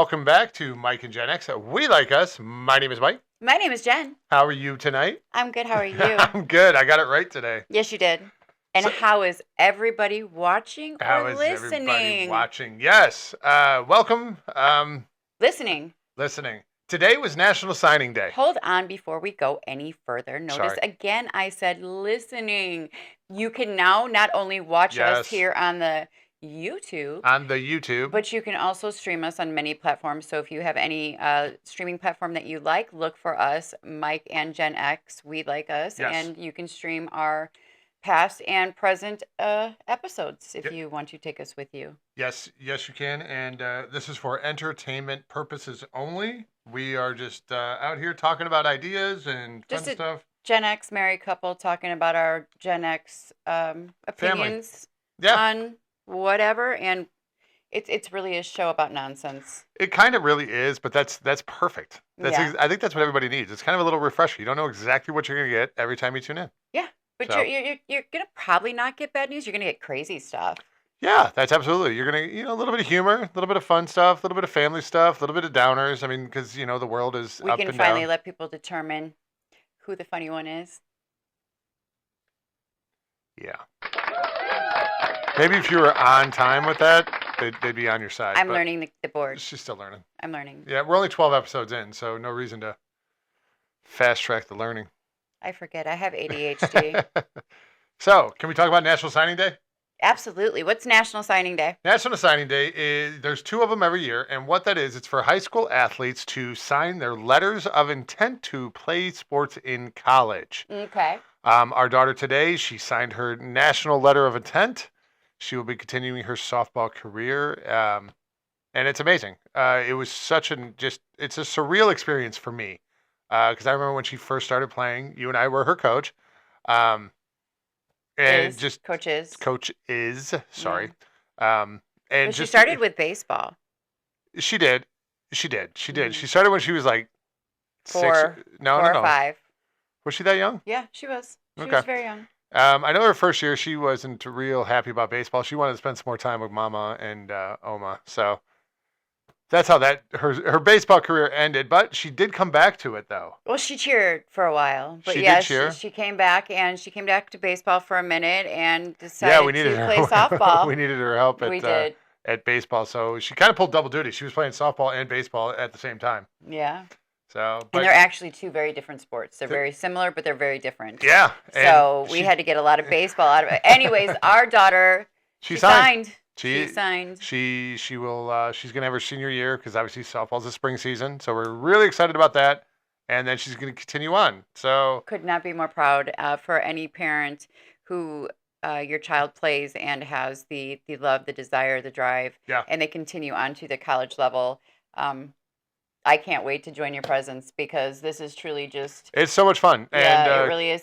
welcome back to Mike and Gen X. We Like Us. My name is Mike. My name is Jen. How are you tonight? I'm good. How are you? I'm good. I got it right today. Yes, you did. And So- how is everybody watching How or is listening? everybody watching? Yes. Welcome. Listening. Listening. Today was National Signing Day. Hold on before we go any further. Notice Sorry. again, I said listening. You can now not only watch Yes. us here on the YouTube, On the YouTube. but you can also stream us on many platforms. So if you have any streaming platform that you like, look for us, Mike and Gen X. We Like Us. Yes. And you can stream our past and present episodes if Yep. you want to take us with you. Yes, you can. And this is for entertainment purposes only. We are just out here talking about ideas and fun Just a- stuff. Gen X married couple talking about our Gen X opinions Yeah. on whatever, and it's really a show about nonsense. It kind of really is, but that's perfect. Yeah. I think that's what everybody needs. It's kind of a little refresher. You don't know exactly what you're going to get every time you tune in. But So- you're gonna probably not get bad news. You're gonna get crazy stuff. Yeah, that's absolutely. You're going to, a little bit of humor, a little bit of fun stuff, a little bit of family stuff, a little bit of downers. I mean, because, the world is We up can and finally down. let people determine who the funny one is. Yeah. Maybe if you were on time with that, they'd be on your side. I'm but learning the board. She's still learning. I'm learning. Yeah, we're only 12 episodes in, so no reason to fast track the learning. I forget. I have ADHD. So, can we talk about National Signing Day? Absolutely. What's National Signing Day? National Signing Day is there's 2 of them every year, and what that is, it's for high school athletes to sign their letters of intent to play sports in college. Okay. Our daughter today, she signed her national letter of intent. She will be continuing her softball career, and it's amazing. It was it's a surreal experience for me because I remember when she first started playing. You and I were her coach, and Coaches. coach is sorry. But And she started with baseball. She did. Mhm. She started when she was like 6. Four No, Four no, or no. 5. Was she that young? Yeah, she was. She Okay. was very young. I know her first year she wasn't real happy about baseball. She wanted to spend some more time with Mama and Oma. So that's how her baseball career ended. But she did come back to it though. Well, she cheered for a while, but She did yeah, cheer? she came back and she came back to baseball for a minute and decided we needed to her. play softball. We needed her help We did. at baseball. So she kind of pulled double duty. She was playing softball and baseball at the same time. Yeah. So, And but they're actually 2 very different sports. They're very similar, but they're very different. yeah. So and we had to get a lot of baseball out of it. Anyways, our daughter, she she signed. signed. She She signed. She will she's gonna have her senior year because obviously softball's a spring season, so we're really excited about that. And then she's gonna continue on. So Could not be more proud for any parent who your child plays and has the love, the desire, the drive, Yeah. and they continue on to the college level. I can't wait to join your presence because this is truly just it's so much fun. yeah, And it really is.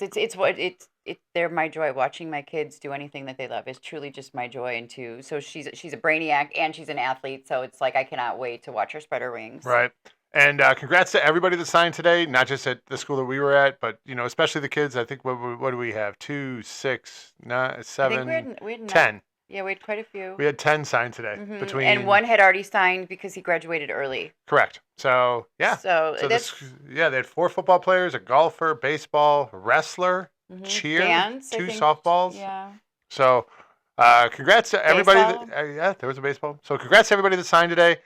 They're my joy. Watching my kids do anything that they love is truly just my joy. And so she's a brainiac and she's an athlete. So it's like I cannot wait to watch her spread her wings. right. And congrats to everybody that signed today, not just at the school that we were at, but especially the kids. I think what do we have? 2, 6, 9, I think 7, we had 10. Yeah, we had quite a few. We had 10 signed today. Mhm. Between And one had already signed because he graduated early. correct. So yeah. So, So that's they had 4 football players, a golfer, baseball, a wrestler, mhm. cheer, Dance, I 2 think. softballs. Yeah. So, congrats to everybody. Baseball. Yeah, there was a baseball. So, congrats to everybody that signed today.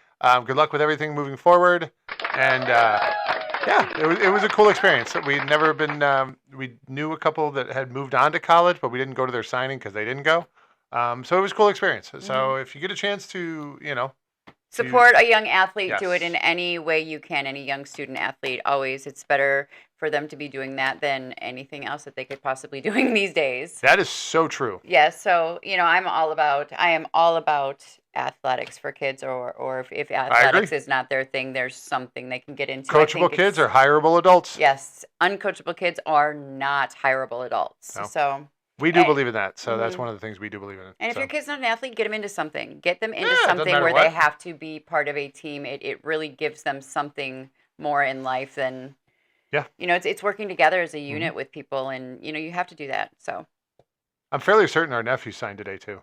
Good luck with everything moving forward. And yeah, it was a cool experience. We'd never been. We knew a couple that had moved on to college, but we didn't go to their signing because they didn't go. So it was a cool experience. So if you get a chance to, Support a young athlete. Do it Yes. in any way you can. Any young student athlete. Always, it's better for them to be doing that than anything else that they could possibly doing these days. that is so true. Yes. So I am all about athletics for kids, or if athletics is not their thing, there's something they can get into. I Coachable think kids it's- are hireable adults. Yes, uncoachable kids are not hireable adults. No. So, We do And- believe in that. So that's Mhm. one of the things we do believe in. and if So, your kid's not an athlete, get them into something. Get them into Yeah, it doesn't something matter where they what. have to be part of a team. It really gives them something more in life than Yeah. It's working together as a unit with people, and you have to do that. So, I'm fairly certain our nephew signed today too,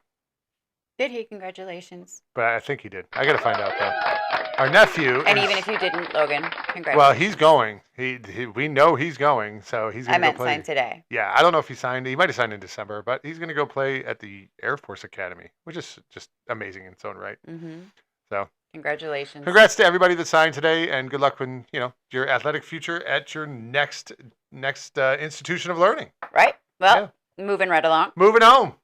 did he? Congratulations. but I think he did. I got to find out though. Our nephew. And is, even if you didn't, Logan, congratulations. well, he's going. We know he's going, so he's I gonna go meant play. signed today. Yeah, I don't know if he signed. He might have signed in December, but he's gonna go play at the Air Force Academy, which is just amazing in its own right. Mm-hmm. So Congratulations. congrats to everybody that signed today, and good luck when your athletic future at your next institution of learning. Right? Well, moving right along. Moving home.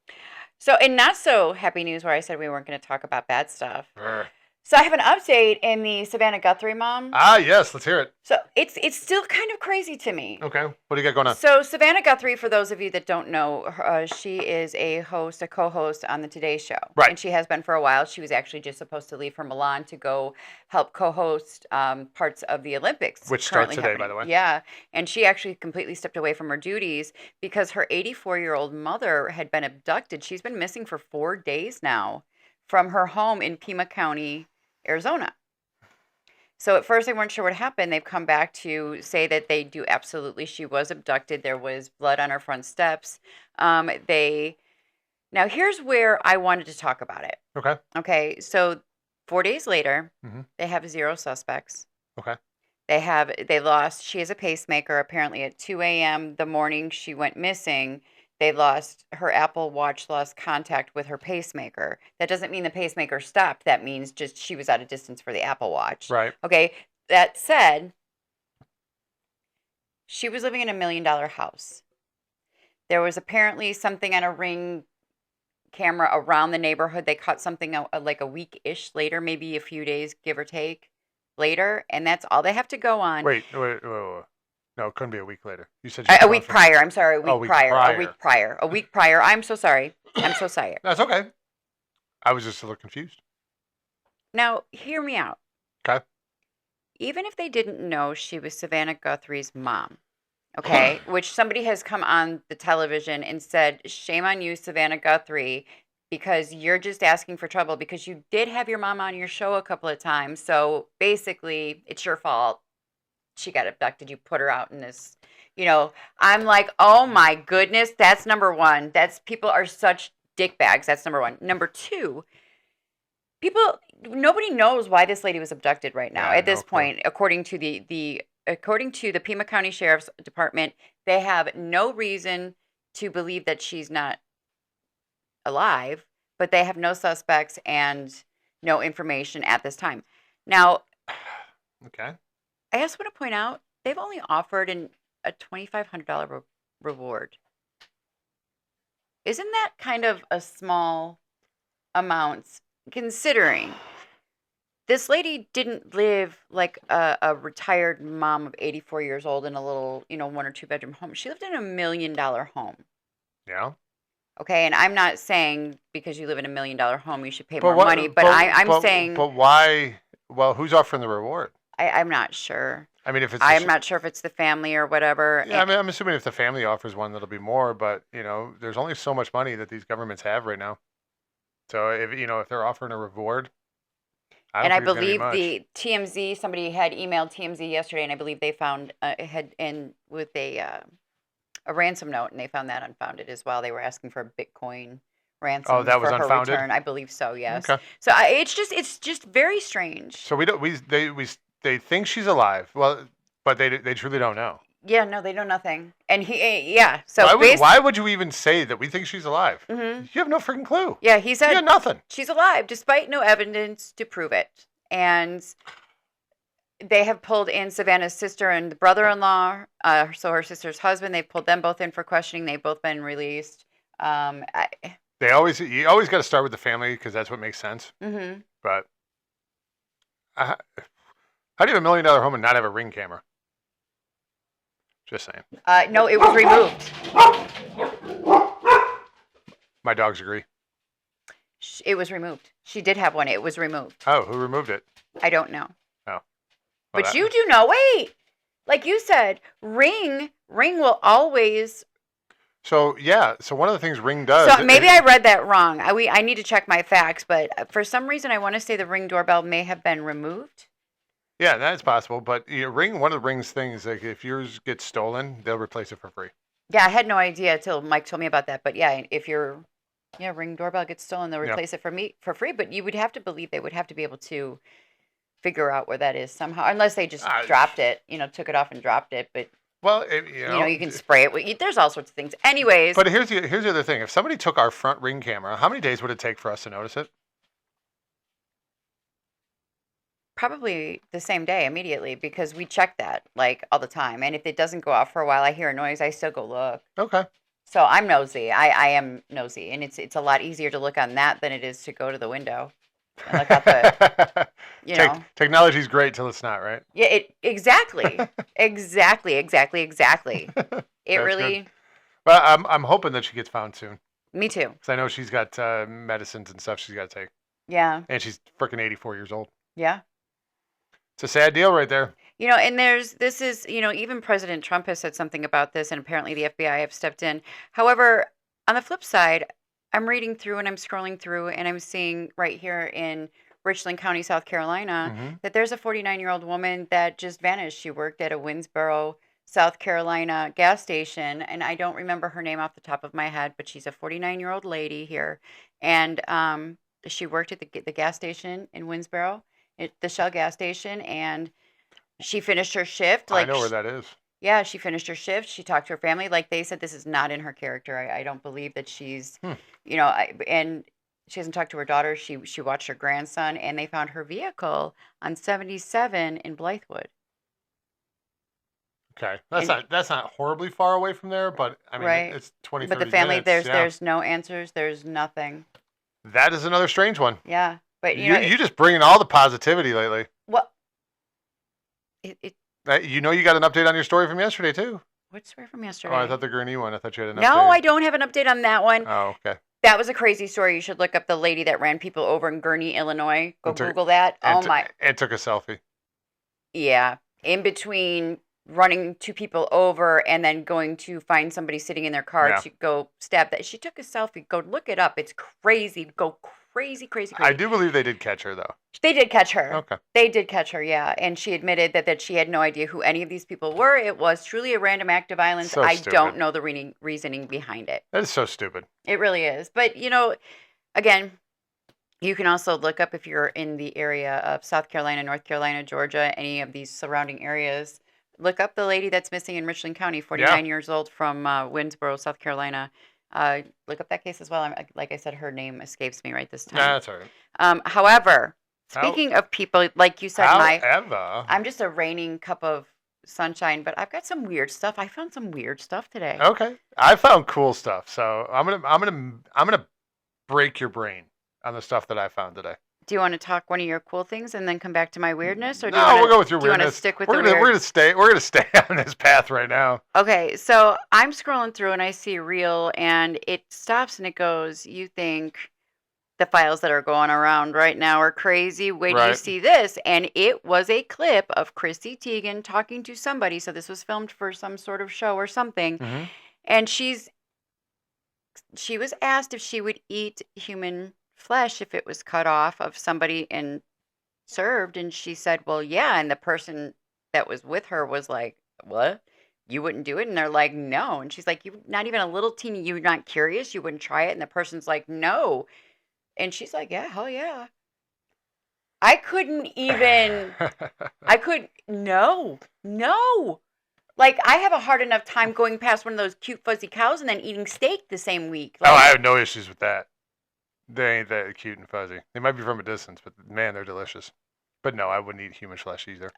So, in not so happy news, where I said we weren't going to talk about bad stuff. Brr. So, I have an update in the Savannah Guthrie mom. Ah, yes, let's hear it. So, it's still kind of crazy to me. Okay, what do you got going on? So, Savannah Guthrie, for those of you that don't know, she is a co-host on the Today Show. Right. And she has been for a while. She was actually just supposed to leave for Milan to go help co-host parts of the Olympics. Which start currently today, happening. by the way. Yeah. And she actually completely stepped away from her duties because her 84-year-old mother had been abducted. She's been missing for 4 days now from her home in Pima County, Arizona. So at first they weren't sure what happened. They've come back to say that they do absolutely. She was abducted. There was blood on her front steps. Now here's where I wanted to talk about it. Okay. Okay. So 4 days later, Mhm. they have 0 suspects. Okay. She has a pacemaker. Apparently at 2 a.m. the morning she went missing, her Apple Watch lost contact with her pacemaker. That doesn't mean the pacemaker stopped. That means just she was out of distance for the Apple Watch. Right. Okay. That said, she was living in $1 million house. There was apparently something on a Ring camera around the neighborhood. They caught something like a week-ish later, maybe a few days, give or take, later. And that's all they have to go on. Wait. No, it couldn't be a week later. You said A week prior. I'm sorry. A week prior. A week prior. I'm so sorry. That's okay. I was just a little confused. Now, hear me out. Okay. Even if they didn't know she was Savannah Guthrie's mom, okay, which somebody has come on the television and said, shame on you, Savannah Guthrie, because you're just asking for trouble because you did have your mom on your show a couple of times. So basically, it's your fault. She got abducted. You put her out in this, I'm like, oh my goodness. That's number one. People are such dickbags. That's number one. Number two, nobody knows why this lady was abducted right now at this point. According to the Pima County Sheriff's Department, they have no reason to believe that she's not alive, but they have no suspects and no information at this time. Now, okay. I just want to point out, they've only offered a $2,500 reward. Isn't that kind of a small amount, considering this lady didn't live like a retired mom of 84 years old in a little, 1 or 2 bedroom home. She lived in $1 million home. Yeah. Okay, and I'm not saying because you live in $1 million home you should pay more money, but I'm saying. But why? Well, who's offering the reward? I'm not sure. I mean, if it's I'm not sure if it's the family or whatever. Yeah, I'm assuming if the family offers one, that'll be more. But there's only so much money that these governments have right now. So if they're offering a reward, I believe the TMZ, somebody had emailed TMZ yesterday, and I believe they found with a ransom note, and they found that unfounded as well. They were asking for a Bitcoin ransom. Oh, that was for her unfounded? return. I believe so. Yes. Okay. So it's just very strange. So they think she's alive. Well, but they truly don't know. Yeah, no, they know nothing. And so why would you even say that we think she's alive? Mm-hmm. You have no freaking clue. Yeah, he said you got nothing. She's alive, despite no evidence to prove it. And they have pulled in Savannah's sister and the brother-in-law, so her sister's husband. They pulled them both in for questioning. They've both been released. You always got to start with the family because that's what makes sense. Mm-hmm. But how do you have $1 million home and not have a Ring camera? Just saying. No, it was removed. My dogs agree. It was removed. She did have one. It was removed. Oh, who removed it? I don't know. Oh. Well, but you do know. Wait. Like you said, Ring will always. So, yeah. So, one of the things Ring does. So, maybe I read that wrong. I need to check my facts. But for some reason, I want to say the Ring doorbell may have been removed. Yeah, that's possible. But Ring, one of the Ring's things, like if yours gets stolen, they'll replace it for free. Yeah, I had no idea until Mike told me about that. But yeah, if your Ring doorbell gets stolen, they'll replace it for free. But you would have to believe they would have to be able to figure out where that is somehow, unless they just I- dropped it, took it off and dropped it. But Well, you can spray it. There's all sorts of things. Anyways, But here's the other thing. If somebody took our front ring camera, how many days would it take for us to notice it? probably the same day immediately because we check that like all the time. And if it doesn't go off for a while, I hear a noise, I still go look. Okay. So I'm nosy. I am nosy, and it's a lot easier to look on that than it is to go to the window and look out the. Technology's great till it's not, right? Yeah. Exactly. Exactly. It That's really. good. Well, I'm hoping that she gets found soon Me too. because I know she's got medicines and stuff she's got to take, Yeah. and she's freaking 84 years old. Yeah. It's a sad deal right there. And this is, even President Trump has said something about this, and apparently the FBI have stepped in. However, on the flip side, I'm reading through and I'm scrolling through and I'm seeing right here in Richland County, South Carolina, Mhm. that there's a 49-year-old woman that just vanished. She worked at a Winsboro, South Carolina gas station, and I don't remember her name off the top of my head, but she's a 49-year-old lady here, and she worked at the gas station in Winsboro, the Shell gas station, and she finished her shift. I know where that is. Yeah, she finished her shift. She talked to her family. Like they said, this is not in her character. I don't believe that she's, and she hasn't talked to her daughter. She watched her grandson, and they found her vehicle on 77 in Blythewood. Okay, that's not horribly far away from there, but I mean Right. it's 20, But the 30 family, minutes. there's no answers. There's nothing. That is another strange one. Yeah, but You just bring in all the positivity lately. what? You got an update on your story from yesterday too. What's story from yesterday? Oh, I thought the Gurney one. I thought you had an No, update. I don't have an update on that one. Oh, okay. That was a crazy story. You should look up the lady that ran people over in Gurnee, Illinois. Go Google that. Oh my. And took a selfie. Yeah. In between running two people over and then going to find somebody sitting in their car Yeah. to go stab that. She took a selfie. Go look it up. It's crazy. Go crazy. I do believe they did catch her though. They did catch her. Okay. They did catch her, yeah. And she admitted that she had no idea who any of these people were. It was truly a random act of violence. So I stupid. don't know the reasoning behind it. That is so stupid. It really is. But, again, you can also look up if you're in the area of South Carolina, North Carolina, Georgia, any of these surrounding areas. Look up the lady that's missing in Richland County, 49 years old, from Winsboro, South Carolina. Look up that case as well. Like I said, her name escapes me right this time. Nah, that's all right. However, speaking of people, like you said, However. I'm just a reigning cup of sunshine, but I've got some weird stuff. I found some weird stuff today. Okay. I found cool stuff, so I'm gonna break your brain on the stuff that I found today. Do you want to talk one of your cool things and then come back to my weirdness, or do No, you want we'll go with your do you want to weirdness. stick with We're the weird? gonna stay on this path right now. Okay, so I'm scrolling through and I see a reel, and it stops and it goes, "You think the files that are going around right now are crazy? Wait till you Right. see this." And it was a clip of Chrissy Teigen talking to somebody. So this was filmed for some sort of show or something. Mhm. And she was asked if she would eat human flesh if it was cut off of somebody and served, and she said, "Well, yeah." And the person that was with her was like, "What? You wouldn't do it?" And they're like, "No." And she's like, "You not even a little teeny, you're not curious? You wouldn't try it?" And the person's like, "No." And she's like, "Yeah, hell yeah." I couldn't even no. Like, I have a hard enough time going past one of those cute fuzzy cows and then eating steak the same week. Oh, Like, I have no issues with that. They ain't that cute and fuzzy. They might be from a distance, but man, they're delicious. But no, I wouldn't eat human flesh either.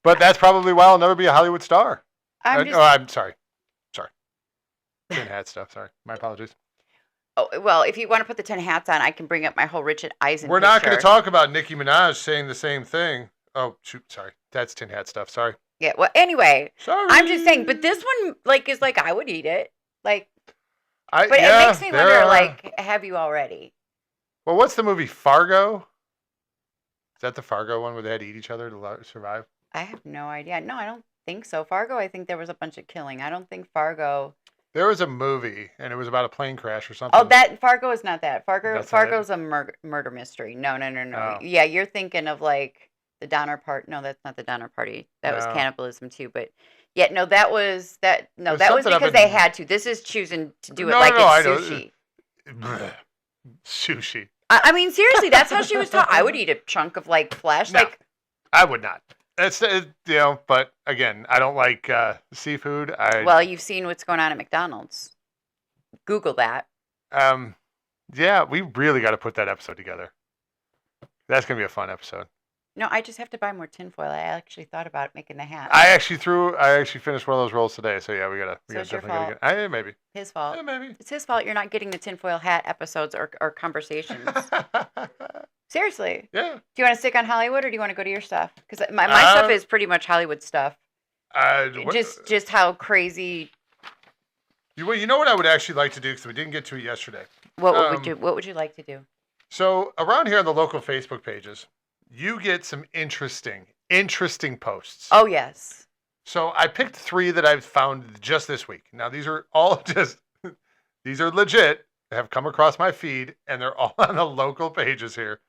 But that's probably why I'll never be a Hollywood star. I'm sorry. Tin hat stuff. Sorry. My apologies. Oh, well, if you want to put the 10 hats on, I can bring up my whole Richard Eisen We're not going to picture. talk about Nicki Minaj saying the same thing. Oh, shoot. Sorry. That's tin hat stuff. Sorry. Yeah, well, anyway, Sorry. I'm just saying, but this one, is like, I would eat it. Like, But but it makes me wonder, like, have you already? Well, what's the movie Fargo? Is that the Fargo one where they had to eat each other to survive? I have no idea. No, I don't think so. Fargo, I think there was a bunch of killing. I don't think Fargo. There was a movie, and it was about a plane crash or something. Oh, that Fargo is not that. That's not it? Fargo's a murder mystery. No. Oh. Yeah, you're thinking of like the Donner Party. No, that's not the Donner Party. That was No. cannibalism too. But yeah, no, that was that. No, There's that was something up because in- they had to. This is choosing to do it No, like no, I it's know. sushi. Blech. Sushi. I mean, seriously, that's how she was taught. I would eat a chunk of like flesh. No. Like, I would not. But again, I don't like seafood. Well, you've seen what's going on at McDonald's. Google that. Yeah, we really got to put that episode together. That's gonna be a fun episode. No, I just have to buy more tinfoil. I actually thought about making the hat. I actually finished one of those rolls today. So yeah, we gotta it's your definitely fault. gotta get. Maybe. His fault. Yeah, maybe. It's his fault you're not getting the tinfoil hat episodes or conversations. Seriously. Yeah. Do you want to stick on Hollywood or do you want to go to your stuff? Because my stuff is pretty much Hollywood stuff. Just how crazy. You know what I would actually like to do, because we didn't get to it yesterday. What would you like to do? So around here on the local Facebook pages, you get some interesting posts. Oh yes. So I picked 3 that I've found just this week. Now these are all these are legit. They have come across my feed, and they're all on the local pages here.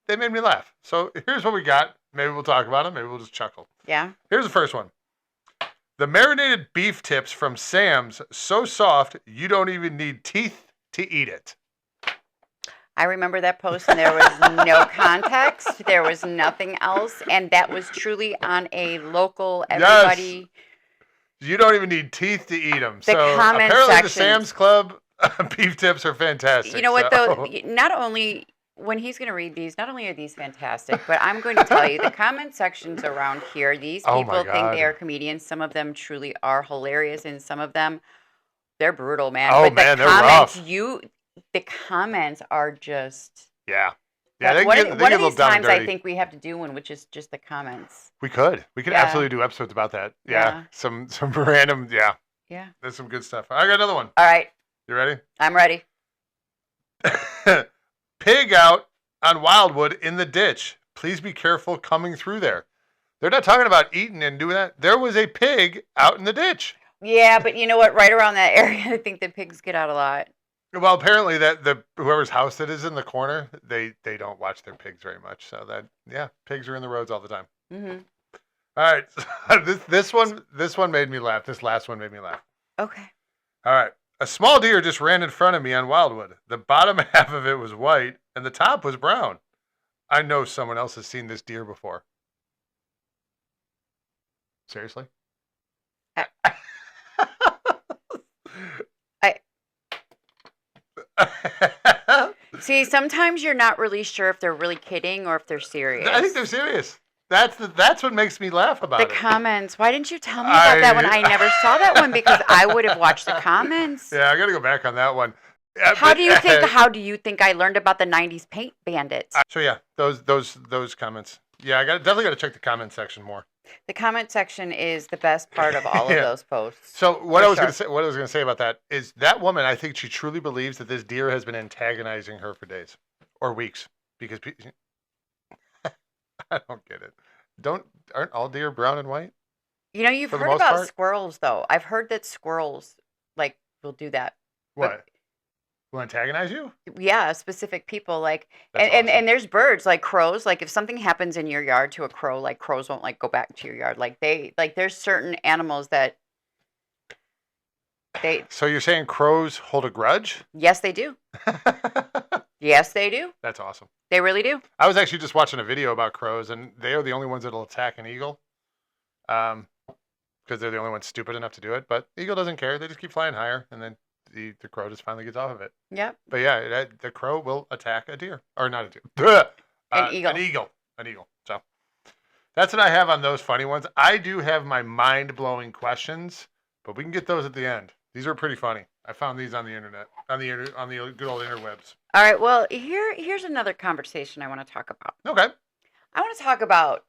They made me laugh. So here's what we got. Maybe we'll talk about them. Maybe we'll just chuckle. Yeah. Here's the first one. The marinated beef tips from Sam's, so soft you don't even need teeth to eat it. I remember that post, and there was no context. There was nothing else, and that was truly on a local everybody. Yes. You don't even need teeth to eat them. The so comment apparently sections. the Sam's Club beef tips are fantastic. You know what, though? Not only, when he's going to read these, not only are these fantastic, but I'm going to tell you, the comment sections around here, these people think they are comedians. Some of them truly are hilarious, and some of them, they're brutal, man. Oh, but man, the they're comments, rough. The comments are just... Yeah. One of these times I think we have to do one, which is just the comments. We could absolutely do episodes about that. Yeah. Some random, yeah. Yeah. There's some good stuff. I got another one. All right. You ready? I'm ready. Pig out on Wildwood in the ditch. Please be careful coming through there. They're not talking about eating and doing that. There was a pig out in the ditch. Yeah, but you know what? Right around that area, I think the pigs get out a lot. Well, apparently whoever's house that is in the corner, they don't watch their pigs very much. So pigs are in the roads all the time. Mm-hmm. All right, this one made me laugh. This last one made me laugh. Okay. All right, a small deer just ran in front of me on Wildwood. The bottom half of it was white and the top was brown. I know someone else has seen this deer before. Seriously? See, sometimes you're not really sure if they're really kidding or if they're serious. I think they're serious. That's what makes me laugh about it. The comments. Why didn't you tell me about that one? I never saw that one because I would have watched the comments. Yeah, I got to go back on that one. How do you think I learned about the 90s paint bandits? So yeah, those comments. Yeah, definitely got to check the comment section more. The comment section is the best part of all of those posts. So what I was going to say about that is that woman, I think she truly believes that this deer has been antagonizing her for days or weeks because I don't get it. Aren't all deer brown and white? You know, you've heard about squirrels though. I've heard that squirrels will do that. What? Will antagonize you? Yeah, specific people awesome. And there's birds like crows. Like if something happens in your yard to a crow, like crows won't go back to your yard. There's certain animals that they. So you're saying crows hold a grudge? Yes, they do. Yes, they do. That's awesome. They really do. I was actually just watching a video about crows, and they are the only ones that'll attack an eagle. Because they're the only ones stupid enough to do it. But the eagle doesn't care. They just keep flying higher, and then the crow just finally gets off of it. Yep. But yeah, the crow will attack a deer. Or not a deer. An eagle. An eagle. So that's what I have on those funny ones. I do have my mind-blowing questions, but we can get those at the end. These are pretty funny. I found these on the internet, on the good old interwebs. All right. Well, here's another conversation I want to talk about. Okay. I want to talk about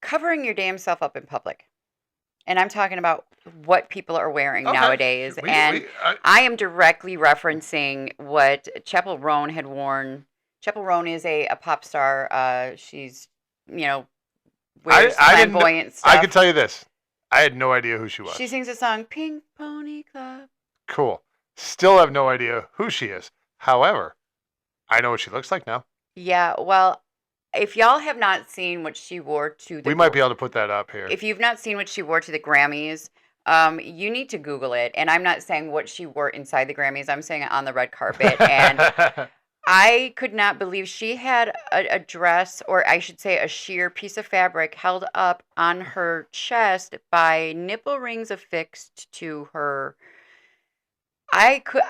covering your damn self up in public. And I'm talking about what people are wearing nowadays. I am directly referencing what Chappell Roan had worn. Chappell Roan is a pop star. She's, wears flamboyant stuff. I can tell you this. I had no idea who she was. She sings a song, Pink Pony Club. Cool. Still have no idea who she is. However, I know what she looks like now. Yeah, well, if y'all have not seen what she wore to the... We might be able to put that up here. If you've not seen what she wore to the Grammys, you need to Google it. And I'm not saying what she wore inside the Grammys. I'm saying it on the red carpet. And I could not believe she had a dress, or I should say a sheer piece of fabric, held up on her chest by nipple rings affixed to her. I could.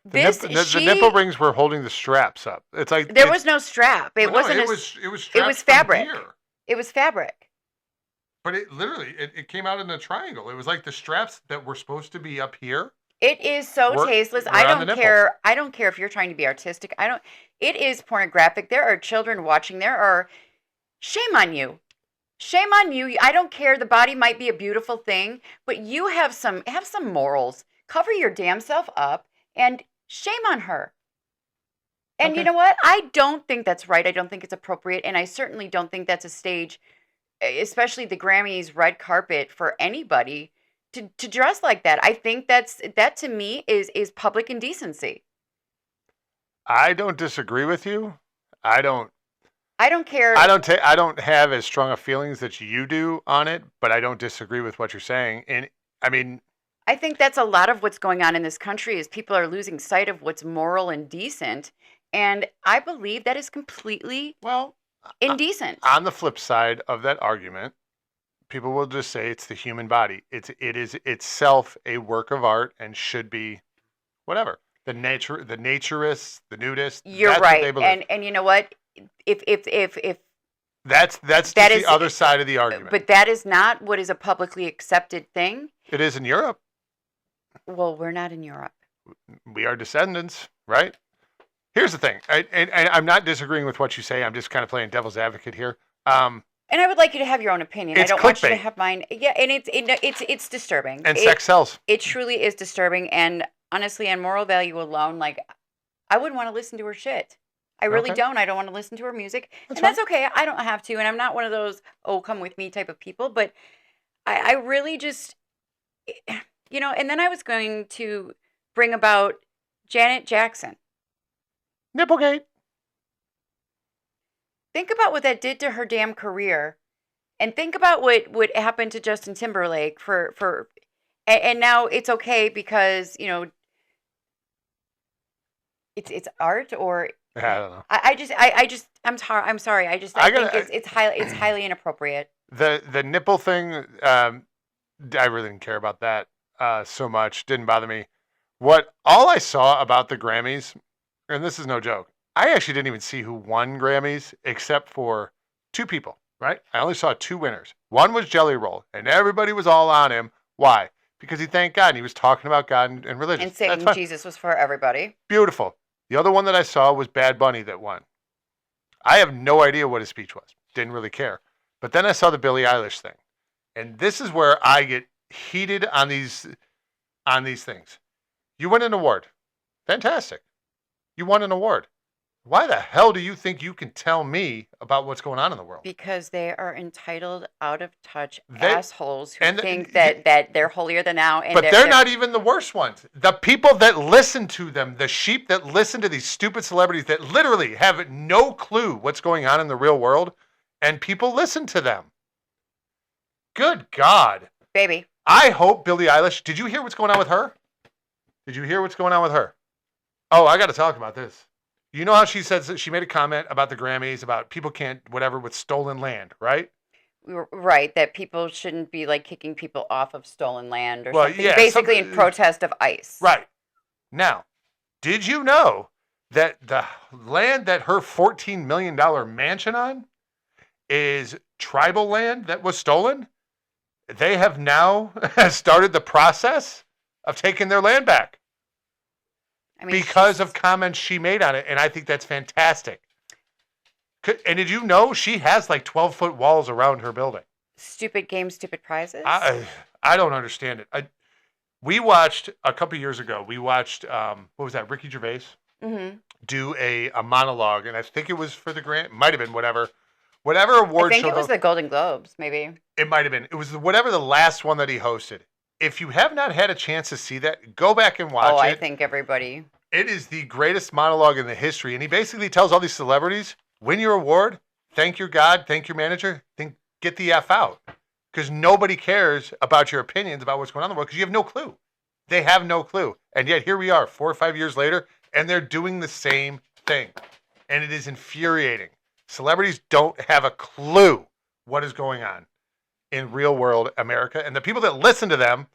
The nipple rings were holding the straps up. It's like There was no strap. It no, wasn't. it was straps It was from fabric. here. It was fabric. But it literally it came out in a triangle. It was like the straps that were supposed to be up here. It is so Were- tasteless. were I on don't the nipples. care. I don't care if you're trying to be artistic. I don't. It is pornographic. There are children watching. There are. Shame on you. Shame on you. I don't care. The body might be a beautiful thing, but you have some morals. Cover your damn self up, and shame on her. And you Okay. know what? I don't think that's right. I don't think it's appropriate, and I certainly don't think that's a stage, especially the Grammys red carpet, for anybody to dress like that. I think that to me is public indecency. I don't disagree with you. I don't care. I don't have as strong of feelings that you do on it, but I don't disagree with what you're saying. And I mean, I think that's a lot of what's going on in this country is people are losing sight of what's moral and decent, and I believe that is completely well, indecent. on the flip side of that argument, people will just say it's the human body. It is itself a work of art and should be whatever. The naturists, the nudists. You're that's what they right, believe. and you know what? If That's that just is, the other side of the argument. but that is not what is a publicly accepted thing. It is in Europe. Well, we're not in Europe. We are descendants, right? Here's the thing, and I'm not disagreeing with what you say. I'm just kind of playing devil's advocate here. And I would like you to have your own opinion. I It's don't want you to clickbait. have mine. Yeah, and it's disturbing. And sex sells. It truly is disturbing. And honestly, on moral value alone, like I wouldn't want to listen to her shit. I really Okay. don't. I don't want to listen to her music, That's and that's okay. I don't have to, and I'm not one of those come with me type of people. But I really just, And then I was going to bring about Janet Jackson. Nipplegate. Think about what that did to her damn career, and think about what happened to Justin Timberlake and now it's okay because it's art, or I don't know. I'm sorry. I think it's highly inappropriate. The nipple thing. I really didn't care about that so much. Didn't bother me. All I saw about the Grammys, and this is no joke, I actually didn't even see who won Grammys except for two people, right? I only saw two winners. One was Jelly Roll, and everybody was all on him. Why? Because he thanked God, and he was talking about God and religion. And saying That's fine. Jesus was for everybody. Beautiful. The other one that I saw was Bad Bunny that won. I have no idea what his speech was. Didn't really care. But then I saw the Billie Eilish thing. And this is where I get heated on these things. You won an award. Fantastic. You won an award. Why the hell do you think you can tell me about what's going on in the world? Because they are entitled, out of touch They- assholes who and think that they're holier than thou. And But they're not even the worst ones. The people that listen to them, the sheep that listen to these stupid celebrities that literally have no clue what's going on in the real world, and people listen to them. Good God. baby. I hope Billie Eilish, did you hear what's going on with her? Did you hear what's going on with her? Oh, I got to talk about this. You know how she says that she made a comment about the Grammys, about people can't, whatever, with stolen land, right? Right, that people shouldn't be like kicking people off of stolen land or Well, something. yeah, Basically, in something- protest of ICE. Right. Now, did you know that the land that her $14 million mansion on is tribal land that was stolen? They have now started the process of taking their land back I mean, because of comments she made on it, and I think that's fantastic. And did you know she has like 12-foot walls around her building? stupid games, stupid prizes. I don't understand it. We watched a couple years ago. We watched what was that? Ricky Gervais Mm-hmm. do a monologue, and I think it was for the Grant. Might have been whatever award I think show. it was the Golden Globes, maybe. It might have been. It was whatever the last one that he hosted. If you have not had a chance to see that, go back and watch Oh, it. I think everybody. It is the greatest monologue in the history, and he basically tells all these celebrities, win your award, thank your God, thank your manager, then get the F out. Because nobody cares about your opinions about what's going on in the world because you have no clue. They have no clue. And yet here we are, 4 or 5 years later, and they're doing the same thing, and it is infuriating. Celebrities don't have a clue what is going on in real world America, and the people that listen to them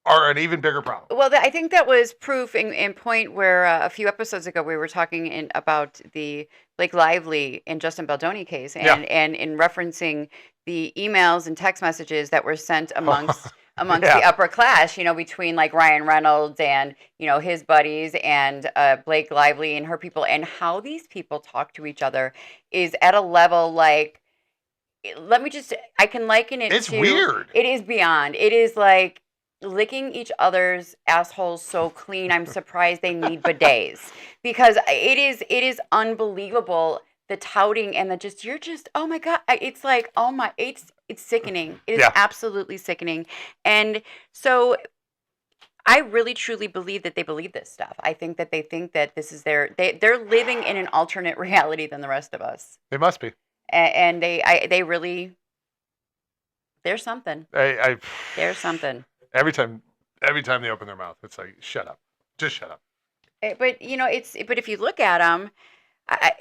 are an even bigger problem. Well, I think that was proof in point where a few episodes ago we were talking about the Blake Lively and Justin Baldoni case, and in referencing the emails and text messages that were sent amongst the upper class, between like Ryan Reynolds and his buddies and Blake Lively and her people, and how these people talk to each other is at a level like. I can liken it to. It's weird. It is beyond. It is like licking each other's assholes so clean. I'm surprised they need bidets, because it is unbelievable, the touting and you're just, oh my God. It's like, oh my, it's sickening. It is absolutely sickening. And so I really truly believe that they believe this stuff. I think that they think that this is they're living in an alternate reality than the rest of us. They must be. And they really, there's something. There's something. Every time they open their mouth, it's like, shut up, just shut up. But but if you look at them,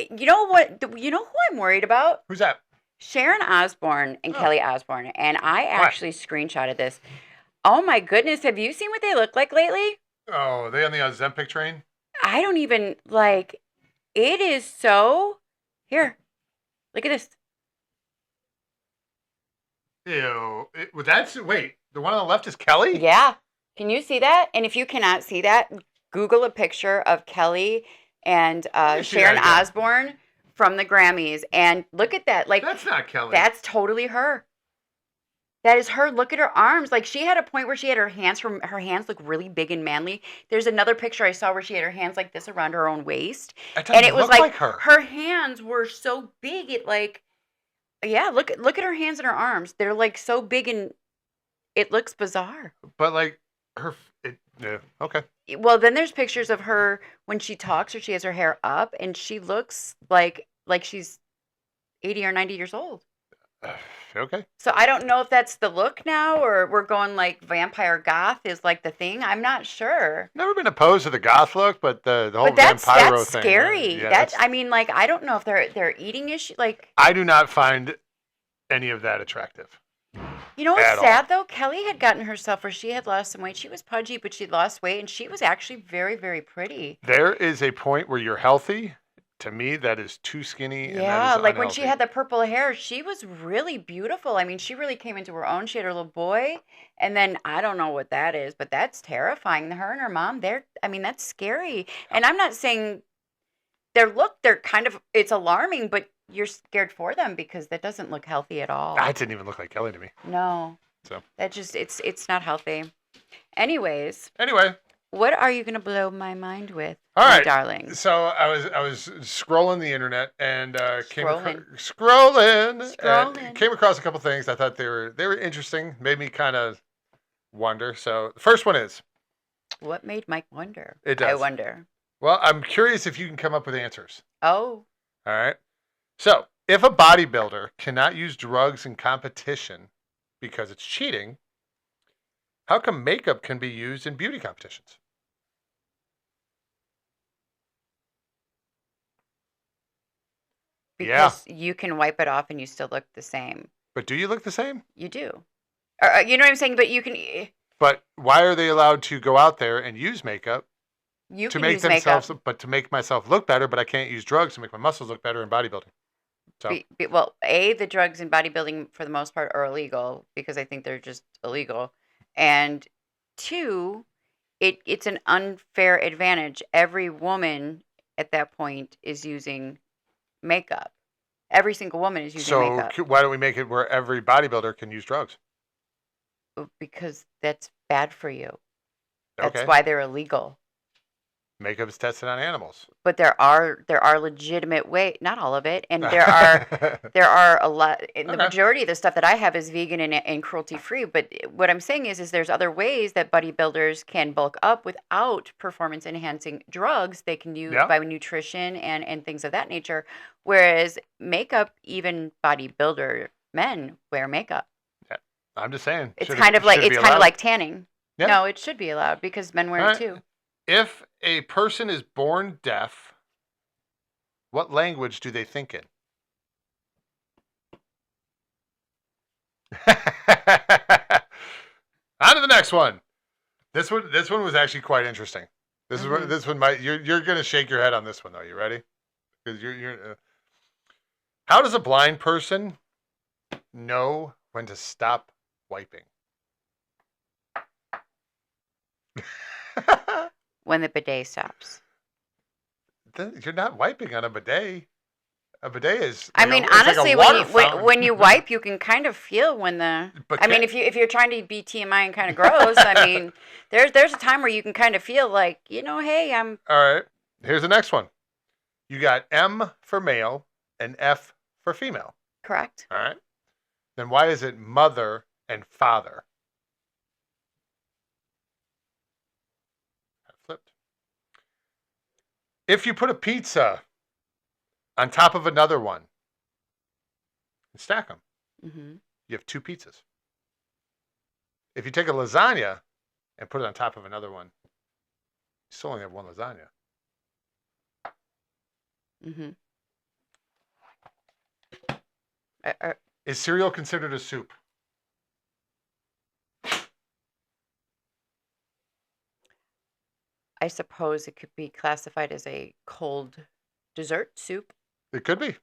you know what? You know who I'm worried about? Who's that? Sharon Osbourne and Kelly Osbourne. And I actually screenshotted this. Oh my goodness, have you seen what they look like lately? Oh, are they on the Ozempic train? I don't even like. It is so. Here, look at this. Ew. Wait, the one on the left is Kelly? Yeah. Can you see that? And if you cannot see that, Google a picture of Kelly and Sharon Osbourne from the Grammys, and look at that. Like, that's not Kelly. That's totally her. That is her. Look at her arms. Like, she had a point where she had her hands look really big and manly. There's another picture I saw where she had her hands like this around her own waist. And it was like her. Her hands were so big, it like, yeah, look at her hands and her arms. They're like so big, and it looks bizarre. But like yeah, okay. Well, then there's pictures of her when she talks or she has her hair up, and she looks like she's 80 or 90 years old. Okay. So I don't know if that's the look now, or we're going like vampire goth is like the thing. I'm not sure. Never been opposed to the goth look, but the whole vampiro that's thing. Scary. Yeah, that's I mean, like, I don't know if they're eating issue. Like, I do not find any of that attractive. You know what's sad though? Kelly had gotten herself where she had lost some weight. She was pudgy, but she'd lost weight, and she was actually very, very pretty. There is a point where you're healthy. To me, that is too skinny. Yeah, and like when she had the purple hair, she was really beautiful. I mean, she really came into her own. She had her little boy, and then I don't know what that is, but that's terrifying. Her and her mom, that's scary. And I'm not saying they're kind of, it's alarming, but you're scared for them because that doesn't look healthy at all. That didn't even look like Kelly to me. No. So that just, it's not healthy. Anyway. What are you going to blow my mind with, all right, darling? So I was scrolling the internet and came across a couple things. I thought they were interesting. Made me kind of wonder. So the first one is, what made Mike wonder? It does. I wonder. Well, I'm curious if you can come up with answers. Oh. All right. So if a bodybuilder cannot use drugs in competition because it's cheating, how come makeup can be used in beauty competitions? Because you can wipe it off and you still look the same. But do you look the same? You do. You know what I'm saying? But you can. But why are they allowed to go out there and use makeup? You to can make use themselves, makeup. but to make myself look better, but I can't use drugs to make my muscles look better in bodybuilding. So. Well, the drugs in bodybuilding for the most part are illegal because I think they're just illegal. And two, it's an unfair advantage. Every woman at that point is using makeup. Every single woman is using makeup. So why don't we make it where every bodybuilder can use drugs? Because that's bad for you. That's Okay. why they're illegal. Makeup is tested on animals. But there are legitimate way, not all of it, and there are a lot. The majority of the stuff that I have is vegan and cruelty free. But what I'm saying is there's other ways that bodybuilders can bulk up without performance enhancing drugs. They can use by nutrition and things of that nature. Whereas makeup, even bodybuilder men wear makeup. Yeah. I'm just saying. It's kind of like tanning. Yeah. No, it should be allowed because men wear it too. If a person is born deaf, what language do they think in? On to the next one. This one was actually quite interesting. Mhm. This one might you're gonna shake your head on this one though. You ready? Because how does a blind person know when to stop wiping? When the bidet stops. You're not wiping on a bidet. A bidet is I like mean, it's like a honestly, water fountain. when you wipe, you can kind of feel when the. But I mean, can't- if you're trying to be TMI and kind of gross, I mean, there's a time where you can kind of feel like, hey, I'm all right. Here's the next one. You got M for male and F for female. correct. All right. Then why is it mother and father? Flipped. If you put a pizza on top of another one and stack them, Hmm. you have two pizzas. If you take a lasagna and put it on top of another one, you still only have one lasagna. Hmm. Is cereal considered a soup? I suppose it could be classified as a cold dessert soup. It could be.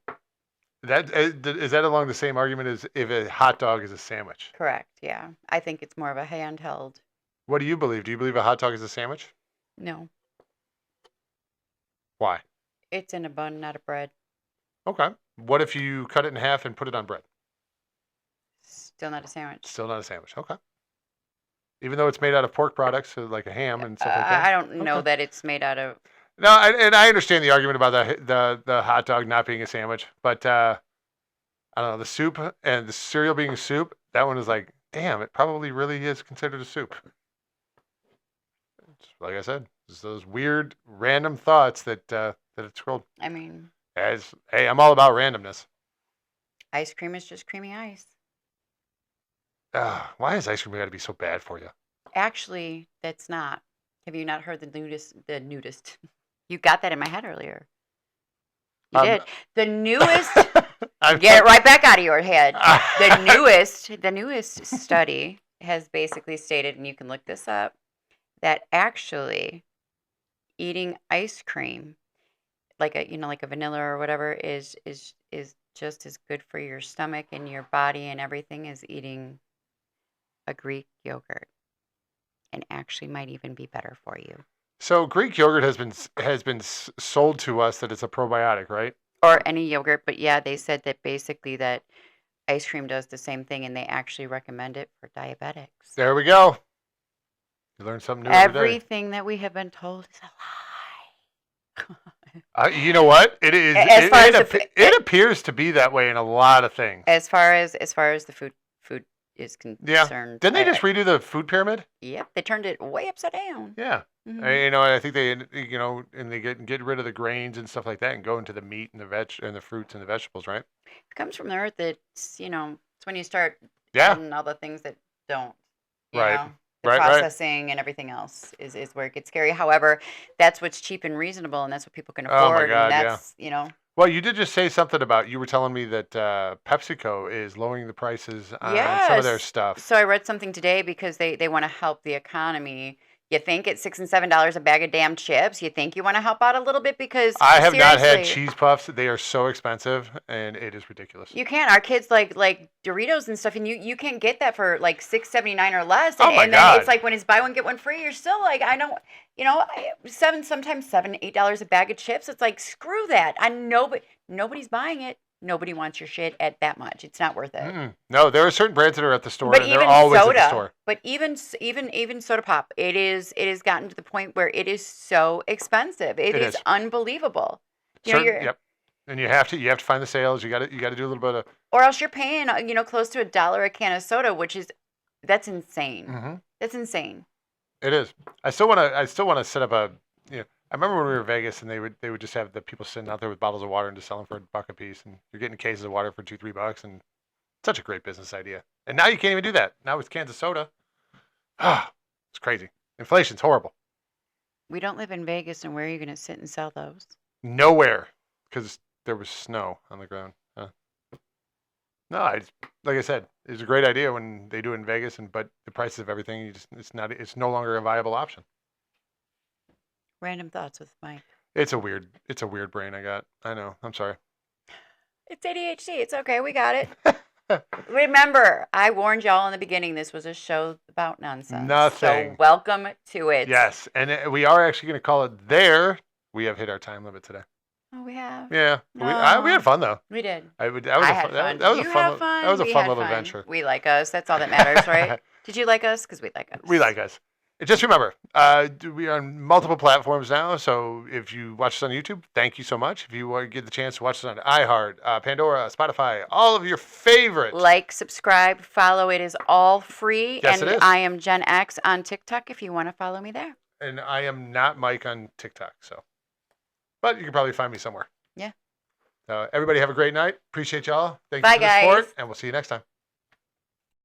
That is that along the same argument as if a hot dog is a sandwich? Correct. Yeah, I think it's more of a handheld. What do you believe? Do you believe a hot dog is a sandwich? No, Why? it's in a bun, not a bread. Okay. What if you cut it in half and put it on bread? Still not a sandwich. Still not a sandwich. Okay. Even though it's made out of pork products, so like a ham and stuff like that. I don't know Okay. that it's made out of. No, and I understand the argument about the hot dog not being a sandwich, but I don't know, the soup and the cereal being a soup. That one is like, damn, it probably really is considered a soup. Like I said, it's those weird random thoughts that it's called. I mean, As hey, I'm all about randomness. ice cream is just creamy ice. Why is ice cream got to be so bad for you? Actually, that's not. Have you not heard the nudist? The nudist. You got that in my head earlier. You Um, did. The newest. I'm, Get it right back out of your head. The newest study has basically stated, and you can look this up, that actually eating ice cream, like a vanilla or whatever, is just as good for your stomach and your body and everything as eating a Greek yogurt, and actually might even be better for you. So Greek yogurt has been sold to us that it's a probiotic, right? Or any yogurt, but yeah, they said that basically that ice cream does the same thing, and they actually recommend it for diabetics. There we go. You learn something new every day. Everything that we have been told is a lie. You know what? It is. As far as It appears to be that way in a lot of things. As far as the food is Yeah. concerned, Didn't they just redo the food pyramid? Yep, they turned it way upside down. Yeah. Mhm. I think they, and they get rid of the grains and stuff like that, and go into the meat and the fruits and the vegetables, right? It comes from the earth. It's when you start Yeah. adding all the things that don't. You Right. know, the Right. processing and everything else is where it gets scary. However, that's what's cheap and reasonable, and that's what people can afford. Oh my God, and yeah. that's. Well, you did just say something about you were telling me that PepsiCo is lowering the prices on some of their Yes. stuff. So I read something today because they want to help the economy. You think it's $6 and $7 a bag of damn chips? You think you want to help out a little bit because I have not had seriously, cheese puffs. They are so expensive, and it is ridiculous. You can't. Our kids like Doritos and stuff, and you can't get that for like $6.79 or less. Oh And, my and then God. it's like when it's buy one get one free, you're still like, I don't, sometimes $7, $8 a bag of chips. It's like screw that. I know, but nobody's buying it. Nobody wants your shit at that much. It's not worth it. Mm-mm. No, there are certain brands that are at the store, But and they're even always at the soda, store. but even soda pop, it has gotten to the point where it is so expensive. It is is. unbelievable. You know, Certain, yep. And you have to find the sales. You got to do a little bit of. or else you're paying close to $1 a can of soda, that's insane. Mm-hmm. That's insane. It is. I still want to set up a. I remember when we were in Vegas, and they would just have the people sitting out there with bottles of water and just selling for $1 a piece, and you're getting cases of water for $2-3, and such a great business idea. And now you can't even do that. Now it's cans of soda. It's crazy. Inflation's horrible. We don't live in Vegas, and where are you going to sit and sell those? Nowhere, because there was snow on the ground. No, like I said, it's a great idea when they do it in Vegas, but the prices of everything, it's no longer a viable option. Random thoughts with Mike. It's a weird brain I got. I know. I'm sorry. It's ADHD. It's okay. We got it. Remember, I warned y'all in the beginning this was a show about nonsense. Nothing. So welcome to it. Yes, and we are actually going to call it there. We have hit our time limit today. Oh, we have? Yeah. We had fun, though. We did. That was a fun. That was a fun. That was a fun little adventure. We like us. That's all that matters, right? Did you like us? Because we like us. We like us. Just remember, we are on multiple platforms now. So if you watch us on YouTube, thank you so much. If you get the chance to watch us on iHeart, Pandora, Spotify, all of your favorite. Like, subscribe, follow. It is all free. Yes, and it is. I am Gen X on TikTok if you want to follow me there. And I am not Mike on TikTok. But you can probably find me somewhere. Yeah. Everybody have a great night. Appreciate y'all. Thank Bye, you for the support. guys. And we'll see you next time.